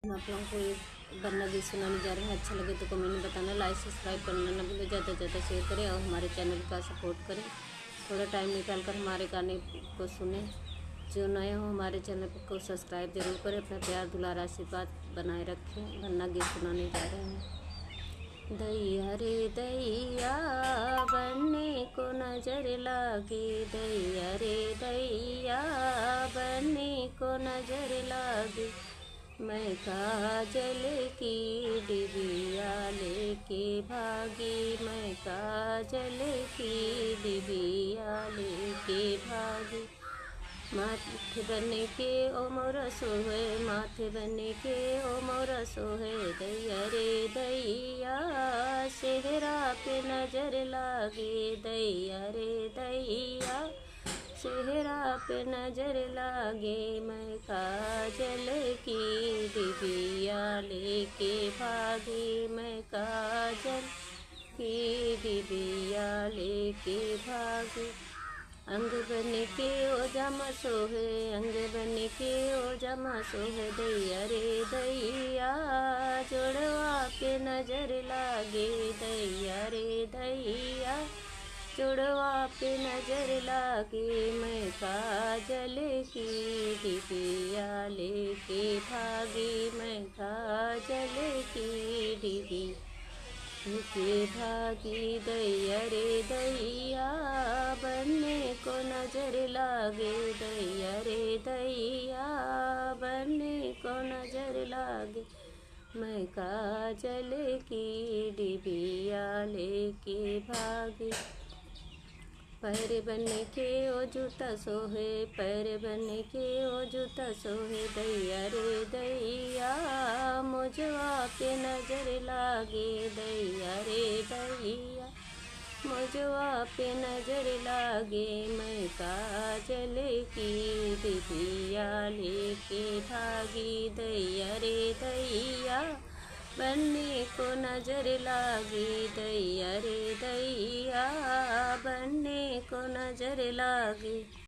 हम आप लोगों को एक गाना भी सुनाने जा रहे हैं। अच्छा लगे तो कमेंट में बताना, लाइक सब्सक्राइब करना ना भूलें, ज़्यादा से ज़्यादा शेयर करें और हमारे चैनल का सपोर्ट करें। थोड़ा टाइम निकाल कर हमारे गाने को सुने। जो नए हो हमारे चैनल को सब्सक्राइब जरूर करें। अपना प्यार दुलार आशीर्वाद बनाए रखें। गन्ना गीत सुनाने जा रहे हैं। दैया रे दैया बनने को नजर लागे, दैया रे दैया बनने को नजर लागे। मैं काजल की डिबिया लेके भागी, मैं काजल की डिबिया लेके भागी। माथे बने के ओ मोरा सोहे, माथे बने के ओ मोरा सोहे। दैया रे दैया सेहरा पे नजर लागे, दैया रे दैया सेहरा पे नजर लागे। मैं काजल की डिबिया लेके भागी, मैं काजल की डिबिया लेके भागी। अंग बन के ओ जमा सोहे, अंग बन के ओ जमा सोहे। दैया रे दैया जोड़वा पे नजर लागे, दैया रे दैया जुड़वा पे नजर लागे। मैं काजल की डिबिया लेके भागी, मैं काजल की डिबिया लेके भागी। दैया रे दैया बनने को नजर लागे, दैया रे दैया बनने को नजर लागे। मैं काजल की डिबिया लेके भागी। पैर बन के ओ जूता सोहे, पैर बन के ओ जूता सोहे। दैया रे दैया मुझवा पे नजर लागे, दैया रे दैया मुझवा पे नजर लागे। मैं काजल की डिबिया लेके भागी, दैया रे दैया बनने को नजर लागे, दैया रे दैया बनने को नजर लागे।